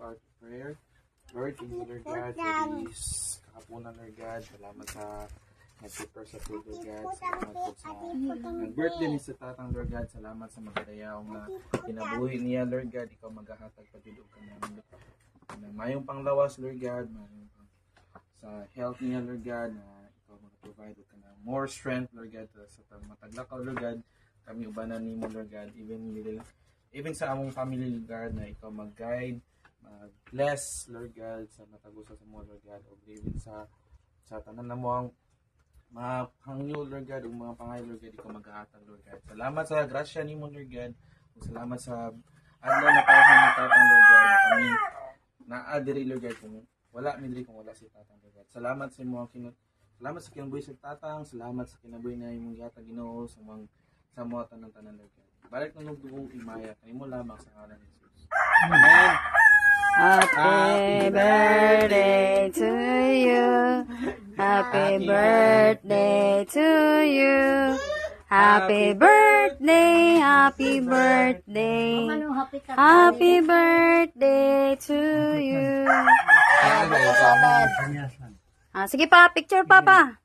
start with prayer. Lord, thank you, Lord God, for this kahaponan, Lord God. Salamat sa nag-prepare sa food, Lord God. Salamat po sa nag-birthday ni sa tatang, Lord God. Salamat sa magdayaong na kinabuhi niya, Lord God. Ikaw maghahatag pagdulog ka namin. Mayong panglawas, Lord God. Mayong sa health niya, Lord God. Na ikaw mag-provide ka na more strength, Lord God. Sa mataglakaw, Lord God. Kami ubanan ni mo, Lord God. Even sa among family, Lord God, na ikaw mag-guide, mag-bless, Lord God, sa matagusa sa mo, Lord God. O even sa tanan na mo ang mga hangyo, Lord God, o mga pangay, Lord God, ikaw mag-ahatag, Lord God. Salamat sa grasya ni mo, Lord God. O salamat sa adlaw na tahan ni tatang, Lord God. Na kami naadiri, Lord God, kung wala midri kung wala si tatang, Lord God. Salamat sa mo salamat sa kinabuhi sa tatang, salamat sa kinabuhi na imong gihatag, Ginoo, sa mga tanan-tanan, Lord God. Balik na nung imaya, kayo mo lamang sa ngalan ni Jesus. Amen. Happy birthday to you. Happy birthday to you. Happy birthday, happy birthday. Happy birthday to you. Sige pa, picture pa pa.